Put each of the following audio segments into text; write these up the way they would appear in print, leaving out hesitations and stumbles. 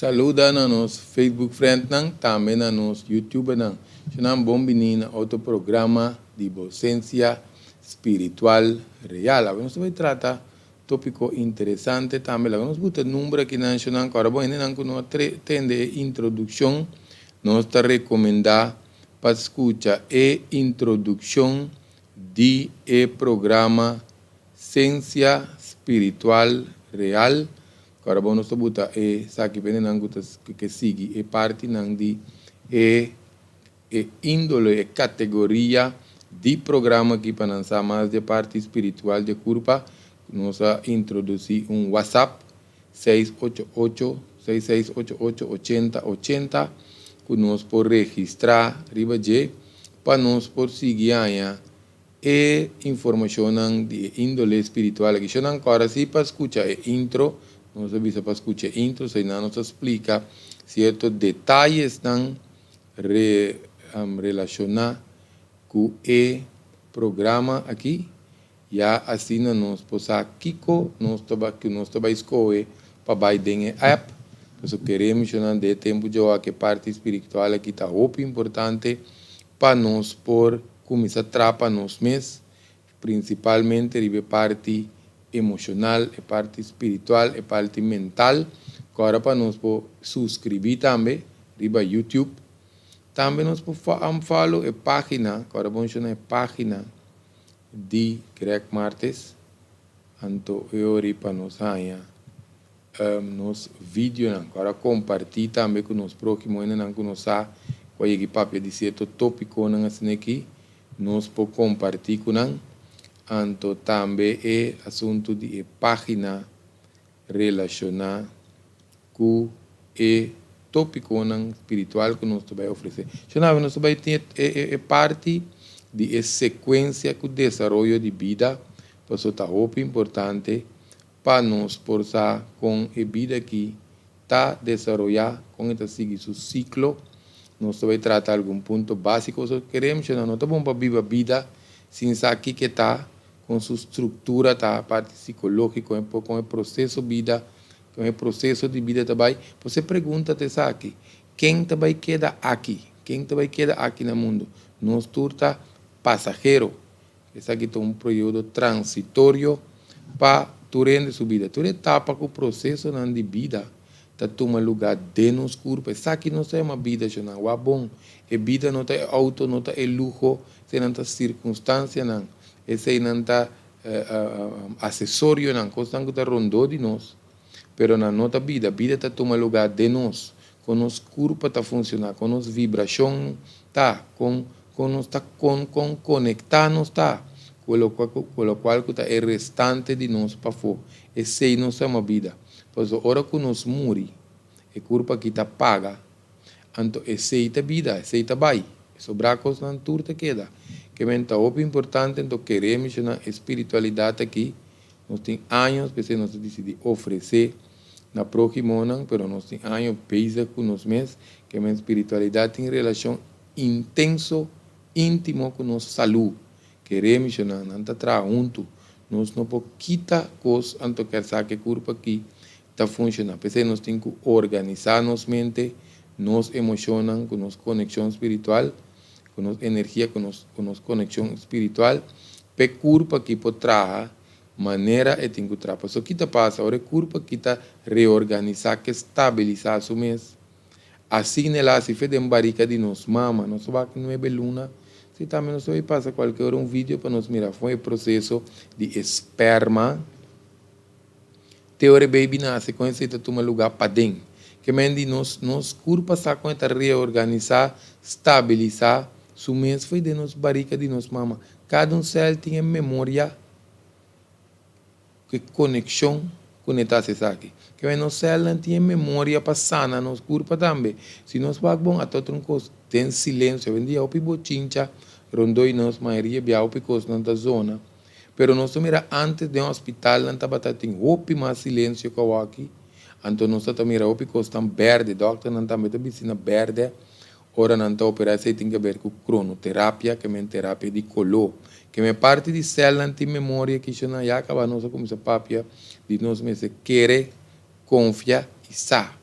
Saluda na nos Facebook friend nang, também na nos YouTube nang. Chamam bom menina outro programa de docência espiritual real. Agora nós vamos tratar tópico interessante também. Agora nós botamos número aqui na nacional. Agora bom, ainda não nós tende introdução. Nós está recomendar para escutar a introdução de programa Ciência Espiritual Real. Agora bom, nós bota sabe que sigue parte não de índole categoria de programa que para lançar mais de parte espiritual de curva. Nós introduzir WhatsApp 688-6688-8080 que nós por registrar riba de para nós por seguir a informação de índole espiritual que eu agora se para escutar intro nós avisa para escutar intro se não nos explica certos detalhes não relacionados com o programa aqui. Já assim nós possa Kiko nós estava escolher para Biden app. Nós queremos de tempo de que parte espiritual aqui está muito importante para nós por começar a trapa nós mesmos, principalmente a parte emocional, a parte espiritual, a parte mental. Agora para nós por subscrever também, riba YouTube. Também nós por follow a página, agora vamos chamar a página de Greg Martes, anto eu para nós nos vídeos, agora compartilhar também com os próximos, ainda não conhecer qual é o papel de certo tópico assim aqui, nós por compartilhar com nós, anto também é assunto de página relacionada com o tópico espiritual que nós vai oferecer. Nós vai ter parte de sequência com o desenvolvimento de vida, por isso está muito importante para nós forçar com a vida que está desenvolvida, com esta seguir seu ciclo. Nós vamos tratar algum ponto básico, só queremos que não está bom para viver a vida, sem saber que está com sua estrutura, tá, a parte psicológica, com o processo de vida, com o processo de vida também. Você pergunta-te, sabe, quem também queda aqui? Quem também queda aqui no mundo? Nós turta passageiro. Esse aqui é período transitório para durante sua vida. Toda etapa com o processo de vida está toma lugar de nos corpo. Essa aqui não é uma vida, não é bom. A vida não é auto, não é luxo, não é circunstância, não. Esse não é acessório, não. Coisa que está rondando de nós. Pero na nossa vida, a vida está toma lugar de nós. Com nosso corpo está funcionando, com nossa vibração está, com nós está conectados está. Com o qual é o restante de nós para fora. Essa é nossa vida. Pois a hora que nós morremos, o corpo aqui está paga. Então, essa é a vida, essa é a vai. Sobrar coisas não turta queda. Que é muito importante, então queremos na espiritualidade aqui. Nós temos anos, porque nós decidimos oferecer na próxima ano, mas nós temos anos, peisa com nós mesmos, que a espiritualidade tem relação intenso, íntimo com nossa saúde. Queremos não estar junto, nós não podemos quitar coisas, então quer saber que o corpo aqui está funcionando. Porque nós temos que organizar nossa mente, nos emocionamos com nossa conexão espiritual, com nossa energia, com nossa conexão espiritual, para o corpo aqui pode trazer maneira e tem que trabalhar. Só que está passa, agora o corpo aqui está reorganizar, que estabilizar o mês. Assim, ela se fez em barriga de nós, mama, nós vamos não é beluna. Se também nós vai passar qualquer hora vídeo para nós mirar, foi o processo de esperma. Teoria baby nasce com esse toma lugar para dentro. Que mendi nos corpo passar com esta reorganizar, estabilizar, o mês foi de nós barriga de nós, mama. Cada célula tem memória, que conexão conectar-se aqui. Que a nossa célula tem memória para sanar nosso corpo também. Se nós vamos a todo coisa, tem silêncio, vendia o pibochincha, rondou e nós maioria via o picos na zona. Pero nós mira antes de um hospital, não estava tem roupa mais silêncio que aqui. Então nós mira o picos tão verde, doctor não está metendo piscina verde. Ora não está operando, se tem que ver com cronoterapia, que é uma terapia de color. Que é parte de célula de memória que já acaba nossa como papia de nós mesmos querer, confiar e saber.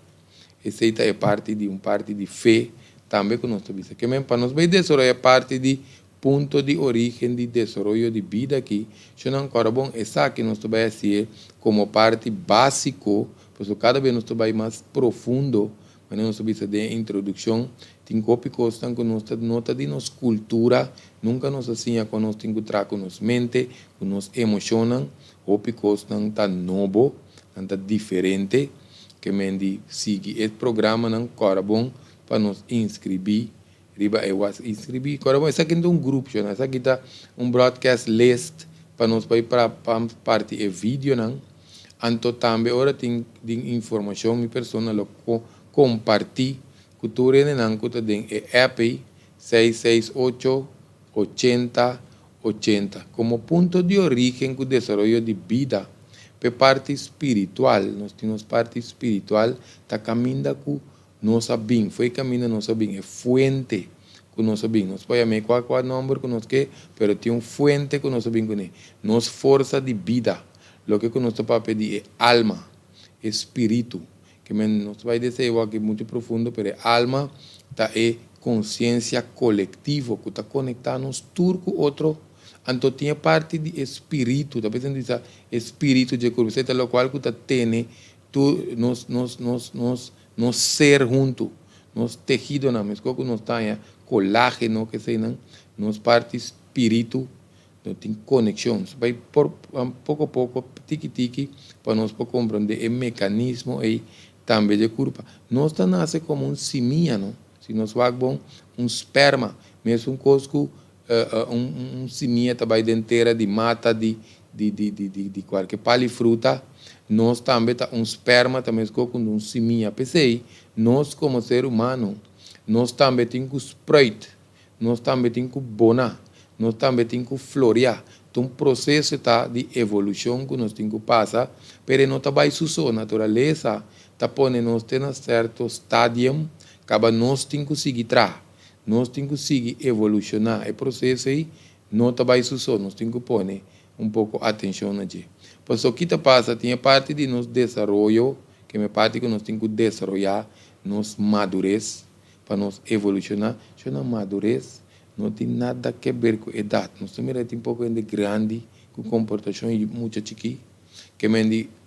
essa é parte de fé também que nós temos. Que para nós vai desenvolver parte de ponto de origem de desenvolvimento de vida aqui. Se não agora bom, essa que nós vai ser como parte básico, porque cada vez nós vai mais profundo, mas nós vamos de introdução, tem copicos que nós nota de nossa cultura, nunca nos assim com nós tem que trazer com nossa mente, com nos emocionam, copicos tá novo, tá diferente, que mendi siga esse programa não agora bom para nos inscrever. Riba eu was inscrever. Agora bom, essa aqui é grupo, né? Essa aqui tá broadcast list para nós para parte e vídeo não. Anto também ora tem informação minha pessoa lo compartir cultura não que tem app 668 80 80 como ponto de origem do desenvolvimento de vida. Para parte espiritual, nós temos parte espiritual, está caminhando com nossa bem, foi caminhando nossa bem, é fuente com nossa bem. Nós podemos qual número que nós quer, mas tem uma fuente com nossa bem com ele. Nossa força de vida, o que nós para pedir é alma, espírito, que nós vai dizer algo aqui muito profundo, mas alma tá é consciência coletiva, que está conectado turco outro. Então tinha parte de espírito, talvez não diz espírito de corpo, é o qual que tem nos ser junto, nos tejido na mesma que nós tem colágeno que sei não, nos parte espírito, não tem conexão, vai por pouco a pouco, tiki para nós compreender o mecanismo e também de corpo. Nós tá nasce como seminha, não? Se nós vamos esperma, mesmo cosco seminha também inteira de mata de qualquer palifruta, nós também tá esperma também com seminha. Pensei, nós como ser humano, nós também temos sprout, nós também temos bona, nós também temos florear. Então, processo tá de evolução que nós temos que passar, mas não tá vai sua natureza, tá pondo nós ter um certo estádio, acaba nós temos que seguir tra. Nós temos que seguir evolucionar o processo aí, não está bem só, nós temos que pôr pouco atenção aqui. Porque o que passa, tem a parte de nosso desenvolvimento, que é a parte que nós temos que desenvolver, nossa madurez, para nós evolucionar. Se não madurez, não tem nada a ver com a idade. Nós também temos um pouco de grande, com comportação muito chique, que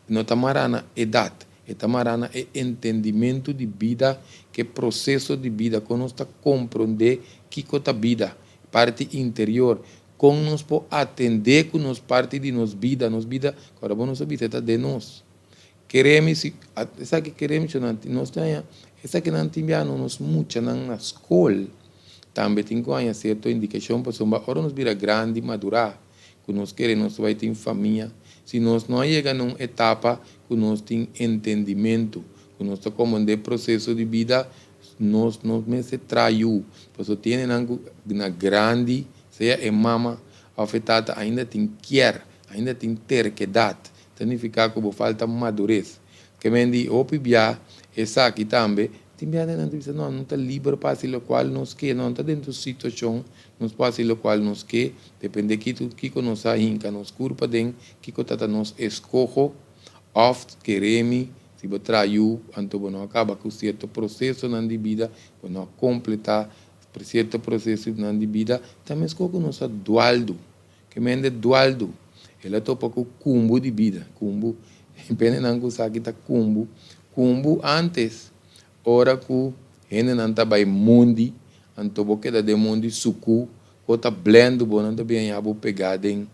não está marana idade. Etamarana é entendimento de vida, que é processo de vida, quando nós está compreender que é a vida, parte interior, como nós podemos atender com nos parte de nossa vida, agora vamos nossa vida está de nós. Queremos, essa que queremos, nós temos, essa que não temos, nós muito na escola, também tem que ter certa indicação, para agora nós vira grande, madurar, que nós queremos, nós vai ter família. Se nós não chegamos a uma etapa que nós temos entendimento, que nós estamos como um processo de vida, nós se traiu. Porque tem uma grande, seja a mama afetada, ainda tem ainda tem terquedade. Significa que falta madurez. Que me diz, essa aqui também, não está livre para fazer o qual nós quer, não está dentro da situação, nós fazer o qual nós quer, depende de que nós saímos, nos culpa de que nós escolho, oft queremos, se você traiu, então não acaba com certo processo na vida, não completar certo processo na vida, também escolho nossa dualdo, que me é dualdo, ela topa com cumbo de vida, cumbo, depende de que está cumbo antes, ora que gente não está bem mundi, então porque da de mundi suku, outra blend bom não bem a pegar de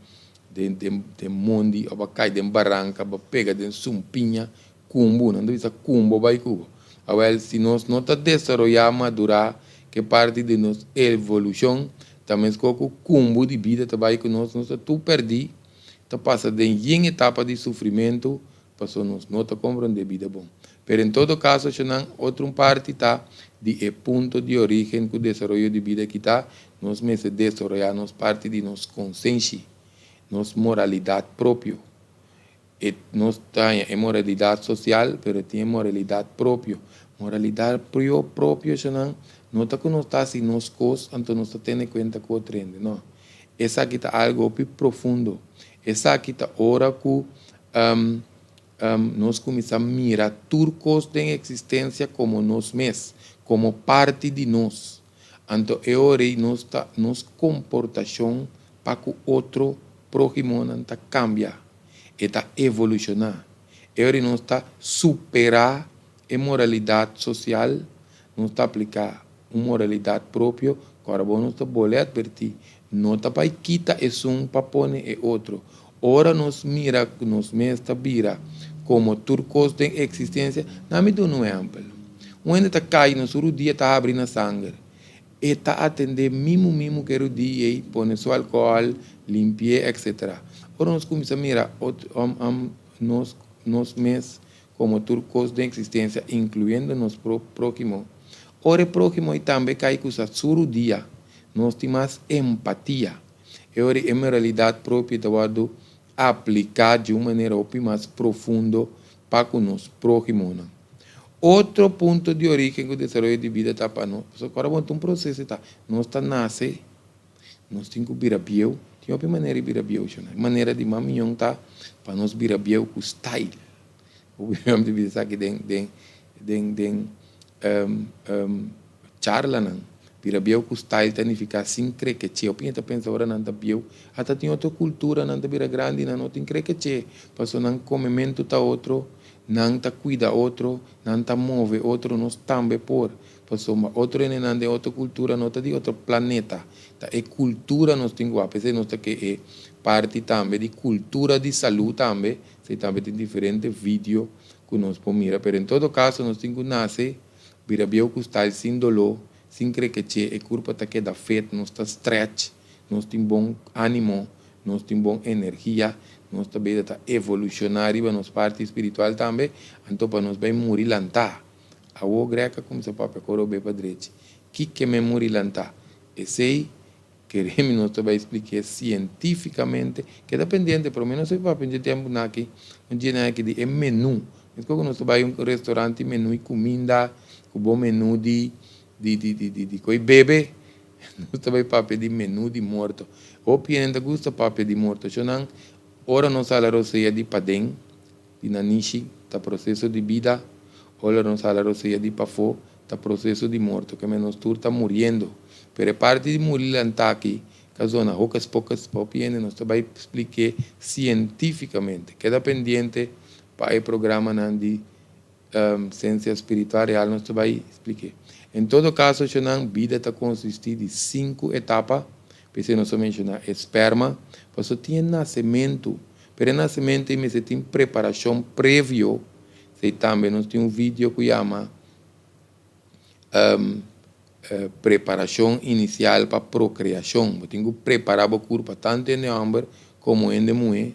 mundi, a cai de barranca, a pega de sumpinha, cumbo, não deve ser cumbo vai cubo. Agora se nós não está desarrollar madurar que parte de nossa evolução, também com o cumbo de vida também que nós tu perdi, tá passa de em etapa de sofrimento, passou nós não está compreendendo vida bom. Pero em todo caso, outra parte está de ponto de origem que o desenvolvimento de vida que está, nós mesmos desenvolvemos parte de nossa consciência, nossa moralidade própria. E nós temos moralidade social, mas tem moralidade própria. Moralidade própria, não está que nós está assim nos coisas, então nós está tendo em conta com o trend, não. Essa aqui está algo profundo. Essa aqui está hora que nós começamos a mirar turcos de existência como nós mesmos, como parte de nós. Então, é hora de nossa comportação para que o outro próximo não cambie, está evolucionar. É hora de nós superar a moralidade social, nós aplicar uma moralidade própria. Agora, nós vamos advertir, não para quitar esse para pôr o outro. Ora, nós mira, nós mesmos vira como turcos de existência, não me dá um exemplo. Onde está caindo, no dia está abrindo sangue. E está atendendo mimo que o dia, põe seu álcool, limpia, etc. Ora, nós começamos a mirar nós mesmos como turcos de existência, incluindo nos próximos. Ora, próximo também cai com o dia. Nós temos mais empatia. Ora, é uma realidade própria de aplicar de uma maneira mais profunda para com os próximos. Outro ponto de origem que o desenvolvimento de vida está para nós. Agora, vamos um processo, tá? Nós nasce, nós temos que virar biel. Tem outra maneira de virar biel, maneira de maminhão, tá? Para nós virar biel com style. O virar de vida aqui charla, não. Vira biel com style, significa assim, crer que tchê. Eu penso agora, não está biel. Até tem outra cultura, não está vira grande, não tem crer que tchê. Passou, não comimento tá outro. Não está cuida outro, não está move outro, nós também por. Passou, outro não de outra cultura, não está de outro planeta. É cultura nós temos, apesar de nós que é parte também de cultura de saúde também, se também tem diferentes vídeos que nós podemos mirar. Mas em todo caso, nós temos que nascer, vira bem o style sem dolor, sem crer que a corpo está queda feito, nós está stretch, nós temos bom ânimo, nós temos boa energia, nós também está evolucionário para nossa parte espiritual também, então para nós vai morrer lantar. A o greca começa a coro bem para direita. Que me morrer lantar? Esse aí, queremos nós também explicar cientificamente, que é dependente, pelo menos se vai aprender tempo aqui, um dia aqui de menu. Mas quando nós vai um restaurante, menu e comida, com bom menu de bebê, nós também para pedir menu de morto. Ou pienda gusta para pedir morto, senão ora não sala roceia de padem, de nanishi, está processo de vida. Ora não sala roceia de pafo, está processo de morto, que menos tur está morrendo. Pero parte de morir aqui, que a zona poucas popienes, nós também expliquei cientificamente, queda pendente para o programa de ciência espiritual real, nós também expliquei. Em todo caso, a vida está consistida de 5 etapas. Pensei não só mencionar esperma, você tem nascimento, pero nascimento e você tem preparação prévia. Você também nós temos um vídeo que chama preparação inicial para procriação. Você tem que preparar o corpo tanto em homem como em mulher.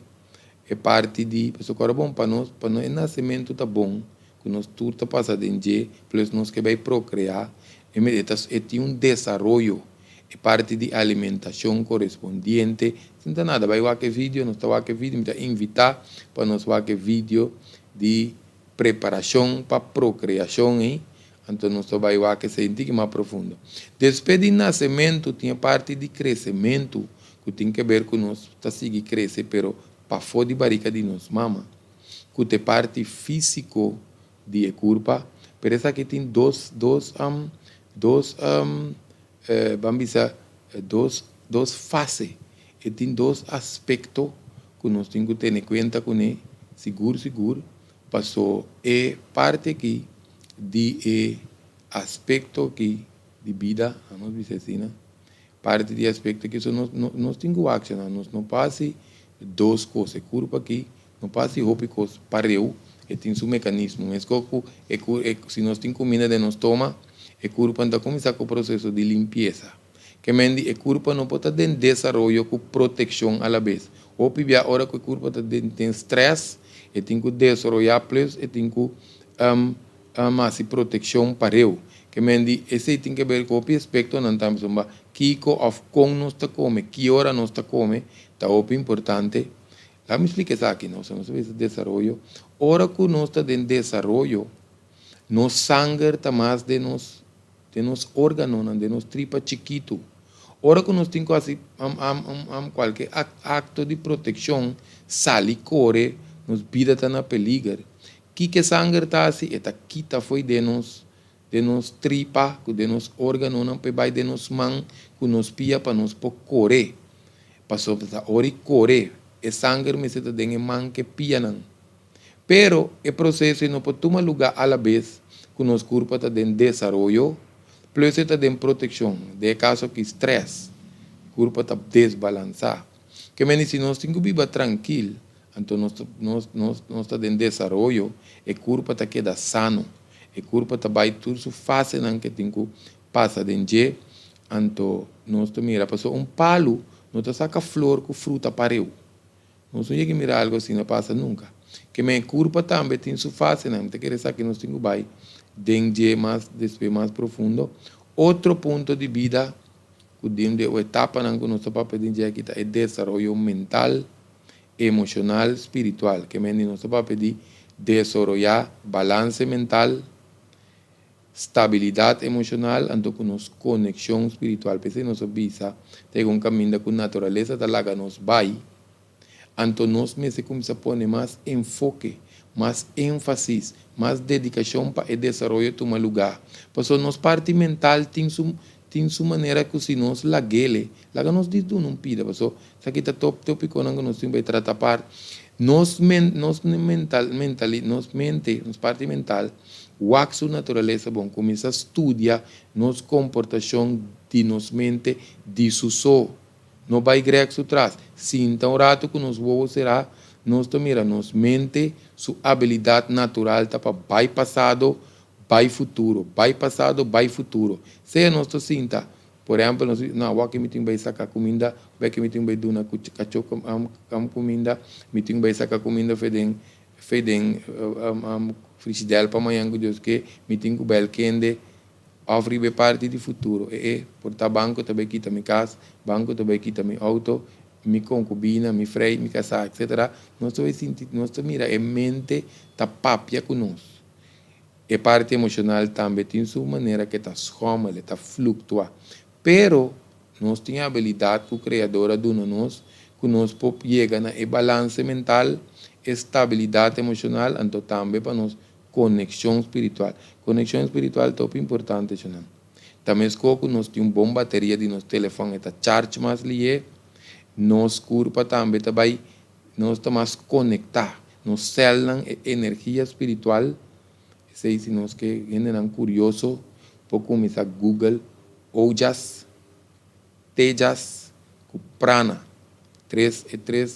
É parte de, agora bom para nós o nascimento está bom, que nós tudo está passando em dia, plus nós que vai procriar, e tem um desenvolvimento. É parte de alimentação correspondente. Não tem nada, vai ver vídeo, nós estamos ver vídeo, me invitar para nós ver vídeo de preparação para procriação, hein? Então nós vamos ver que se indica mais profundo. Depois de nascimento, tem a parte de crescimento, que tem que ver com nós, está seguir crescer, pero para fora de barriga de nós, mama. Que tem parte físico de corpo, pero essa aqui tem vamos dizer, duas fases. E tem 2 aspectos que nós temos que ter em conta com ele, seguro, passou é parte aqui de aspecto aqui de vida, vamos dizer assim, né? Parte de aspecto que nós temos que accionar, nós não passe 2 coisas, corpo aqui, não passe roupa coisa, pareu, e tem seu mecanismo, mas se nós temos comida de nós toma, o corpo anda começar com o processo de limpeza. Que mendi o corpo não pode ter desenvolvimento com proteção à vez. Ou pibia hora que o corpo tem estresse, e tem que desenvolver plus, e tem que mais proteção para eu. Que mendi esse tem que ver com o aspecto não estamos falando que como nós está come, que hora nós está come, está muito importante. Lá me explica isso aqui, não sei se desenvolvimento. Hora que nós está em desenvolvimento, nos sangue está mais de nos órganos, de nos tripa chiquito. Ora que nós temos quase qualquer acto de proteção, sale, corre, nos vida está na peligro. Que sangue está assim, eta quita foi de nos tripa, de nos órgano, não vai de nos mão, que nos pia para nos por correr. Passou para ori correr, e sangue me se tem mão que pia não. Pero o processo não pode tomar lugar a la vez, que nos corpo está em desenvolvimento, plus está em proteção, de caso que estresse, o corpo está desbalançado. Que me se nós temos que viver tranquilo, então nós está em desenvolvimento, o corpo está queda sano, o corpo está vai tudo fácil não que tem que passar dentro, então nós mira passou palo, nós saca flor com fruta pareu, nós não chega mirar algo assim não passa nunca. Que me corpo também tem su fase não, te quer saber que nós temos que vai dentro mais después mais profundo. Outro ponto de vida de etapa que nós estamos pedindo aqui é desenvolvimento mental, emocional, espiritual. Que nós estamos pedindo desenvolver balance mental, estabilidade emocional, então com nos conexão espiritual. Porque nós visa ter caminho com a natureza da laga nos vai, então nós começamos a pôr mais enfoque, mais ênfase, mais dedicação para o desenvolvimento de um lugar. Porque nossa parte mental tem sua maneira que se nós laguele, laga nos diz do não pida, porque isso aqui está tópico que nós temos que tratar par. Nos parte mental, o sua natureza bom, começa a estudar nos comportação de nos mente de suso. Não vai grexo atrás. Se então rato que nos voos será, nós mira, nos mente, sua habilidade natural está para vai passado, vai futuro, vai passado, vai futuro. Se nós sinta, por exemplo, nós não, o que me tem vai sacar comida, o que me tem vai dar na cachoco comida, me tem vai sacar comida feden frigideira para amanhã que Deus que me tem que bel quente, offre parte do futuro. Portar banco também quita minha casa, banco também quita meu auto, minha concubina, meu freio, minha casa, etc. Nós vai sentir, nós mira, a mente está papia conosco. A parte emocional também tem sua maneira que está escoma, está fluctua. Pero nós temos a habilidade que o Criador dá nós, que nós podemos chegar na balance mental, estabilidade emocional, então também para nós conexão espiritual. Conexão espiritual é top importante, não? Também que nós temos uma boa bateria de nosso telefone, está charge mais lié, nós corpo também vai, nós estamos conectados, nós selamos energia espiritual. Se nós que generam curioso, por começar Google, Ojas, Tejas, Prana. Três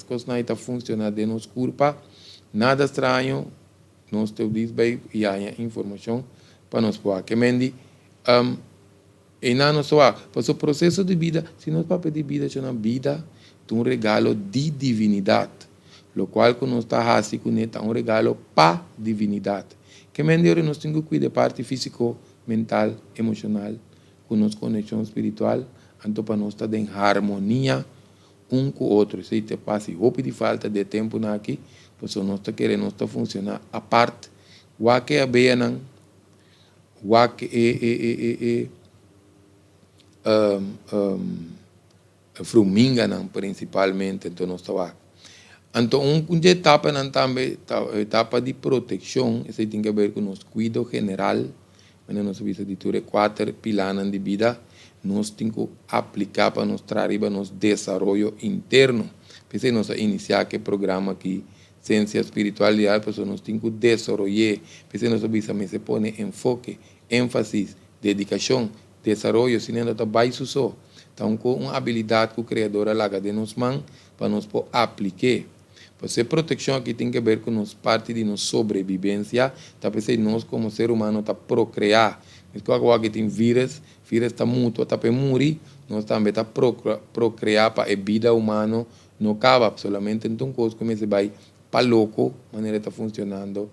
coisas que estão funcionando de nosso corpo. Nada estranho, nós temos bem e há informação para nós poder. Que mendi, e não só, para o processo de vida, se nós para pedir vida, é uma vida, é um regalo de divinidade. O qual que nós está fazendo é um regalo para divinidade. Que melhor nós temos que cuidar da parte físico, mental, emocional, com nossa conexão espiritual, então para nós estar em harmonia um com o outro. Se te passa roupa de falta de tempo aqui, pois nós está querendo nós está funcionar a parte, o que é bem não, o que é fruminga não, principalmente, então nós está. Então, uma etapa também, etapa de proteção, isso tem a ver com o nosso cuidado general, nós vimos de 4 pilares de vida, nós temos que aplicar para nós trazer nosso desenvolvimento interno. Pensei nós iniciar aquele programa aqui, ciência espiritualidade, porque nós temos que desenvolver, pensei nós vimos se põe enfoque, ênfase, dedicação, desenvolvimento, se não está baixo só. Então, com uma habilidade que o Criador alaga de nos mãos, para nós aplicar. Porque proteção aqui tem a ver com nossa parte de nossa sobrevivência, tá pensando nós como ser humano tá procriar. Mas quando alguém tem vírus está mútuo, tá para morrer, nós também tá procriar para a vida humana não acaba, solamente então coisa começa vai para louco, maneira está funcionando,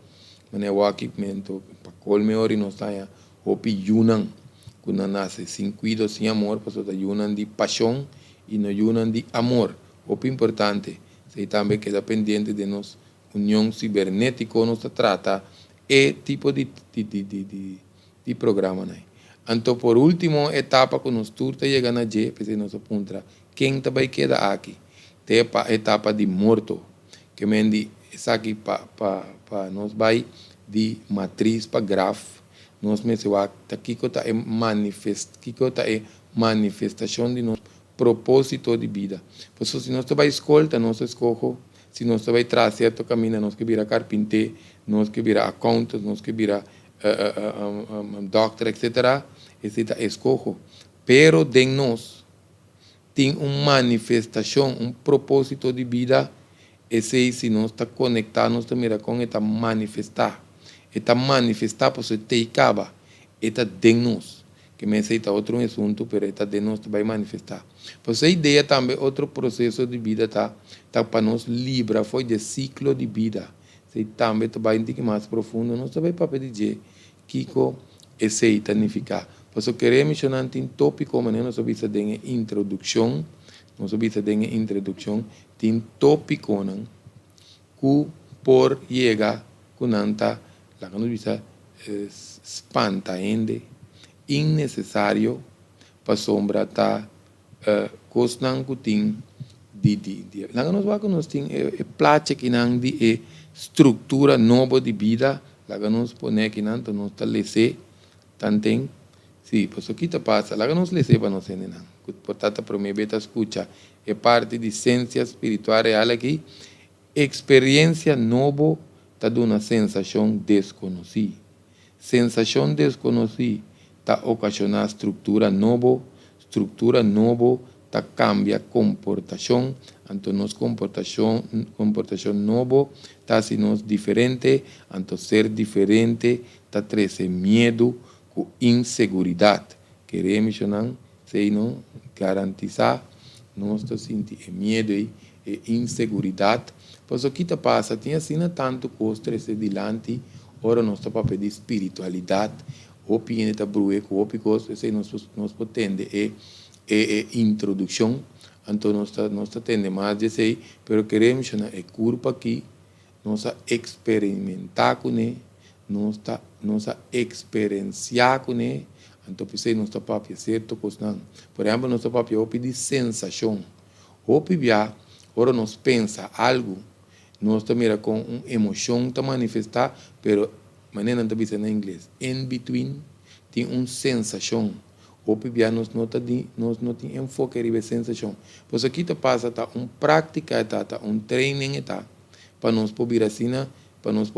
maneira o equipamento para colmeor e nós tá hopi yunan, quando nasce sem cuidado, sem amor, porque tá yunan de paixão e não yunan de amor, hopi importante. E também queda pendente de nossa união cibernética, nós trata e tipo de programa. Né? Então, por último, etapa que nós turta chegando a G, porque nós aponta quem também queda aqui. Tem a etapa de morto, que mendi essa aqui para nós vai de matriz para grafo, nós mesmo aqui que é manifestação de nosso propósito de vida. Por isso, se nós vai escolta, nós escolho, se nós vai trazer certo caminho, nós que vira carpinteiro, nós que vira accountant, nós que vira doctor, etc. Etc. Escolho. Pero de nós tem uma manifestação, um propósito de vida. Esse se nós está conectado, nós está com esta manifestar. Esta manifestar, por isso, te acaba. Esta de nós. Que me aceita outro assunto, mas esta de nós vai manifestar. Por isso, a ideia também, outro processo de vida, tá para nós livrar, foi de ciclo de vida. Se também vai entender mais profundo, nós também para pedir que esse significa. Por isso, queremos mencionar um tópico, mas nós vamos fazer uma introdução. Nós vamos fazer uma introdução de um tópico, que por chegar com anta, lá que nós vamos espanta ainda, innecessário para sombra tá cosnan que tem de lá que nós tem placa que não de estrutura nova de vida lá que nós põe que não nós tá lese tanto sim por isso que tá passa lá que nós lese para nós não portanto para mim beta escuta é parte de ciência espiritual real aqui experiência nova tá dando uma sensação desconhecida sensação desconhecida está ocasionando estrutura nova está cambia comportação então nossa comportação nova está sendo diferente então ser diferente está trazendo medo com inseguridade queremos mencionar se não garantizar nós está sentindo medo e inseguridade por isso que está passa tinha assim tanto coisa dilante ora nós está para pedir espiritualidade o pianeta brue com o picos esse nós podemos introdução então nós tende mais de sei pero queremos na curva aqui nós experimentar com ele nós experienciar com ele então pensei nós para certo coisa por exemplo nós para pedir sensação o pibia ora nós pensa algo nós mira com uma emoção tá manifestar pero maneira não está em inglês in between tem uma sensação o pibia nós não tem enfoque de sensação por isso aqui tá passa tá prática tá training para nós poder assim para nós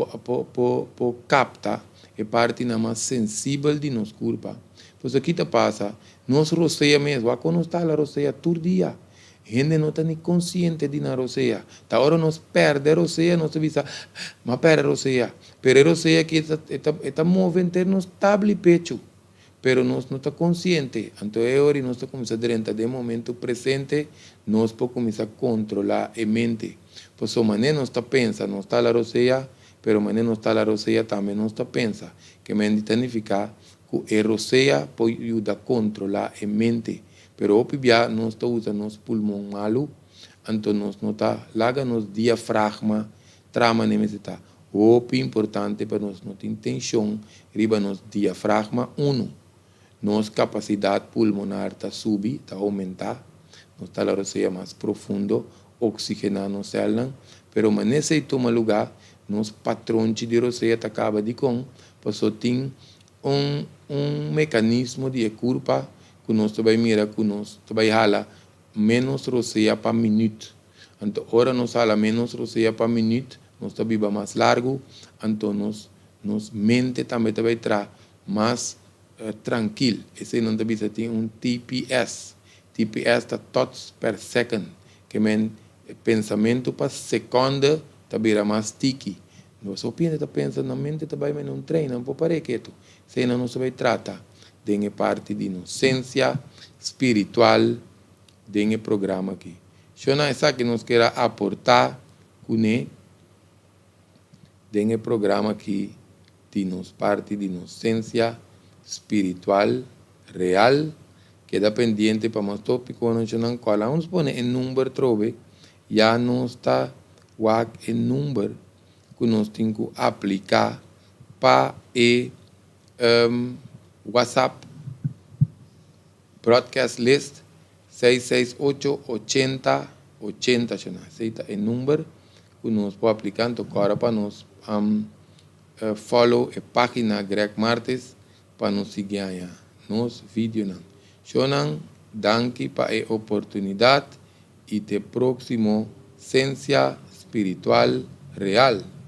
captar é parte na mais sensível de nosso corpo por isso aqui tá passa nós roceia mesmo quando nós está lá roceia todo dia gente não está nem consciente de na roceia tá hora nós perde a roceia nós avisa mas perde a roceia pero a roceia que está movendo nos estable pecho pero nós não está consciente então é hora nós está começando durante o momento presente nós podemos começar a controlar a mente por isso maneira nós está pensa nós está la roceia pero maneira nós está la roceia também nós está pensa que mente significa que a roceia pode ajudar a controlar a mente pero o pibia nós está usando nosso pulmão malo então nós não está larga nos diafragma trama necessita o importante para nós não ter tensão riba nos diafragma nossa capacidade pulmonar está subir está aumentar nós está lá roceia mais profundo oxigenar nos células pero nesse toma lugar nos patrão de roceia está acaba de com por isso tem mecanismo de curva que nós vai mirar que nós vai hala menos roceia para minuto então ora nós hala menos roceia para minuto nós está viva mais largo então nos mente também vai estar mais tranquilo esse não deve ter TPS está thoughts per second que men pensamento para segundo também mais sticky nós opina está pensando na mente também mas não treina não pode parar quieto se não se vai tratar de parte de inocência espiritual de programa aqui se não é isso que nós quer aportar com de programa aqui de nos parte de inocência espiritual real que dá pendiente para mais tópico não sei qual vamos pôr em número trove já não está em número que nós temos que aplicar para WhatsApp broadcast list 668 80 80 aceita o número que nós podemos aplicar agora para nós follow a página Greg Martes para nos seguir aí nos vídeos. Shonan, danke para a oportunidade e te próximo Ciência Espiritual Real.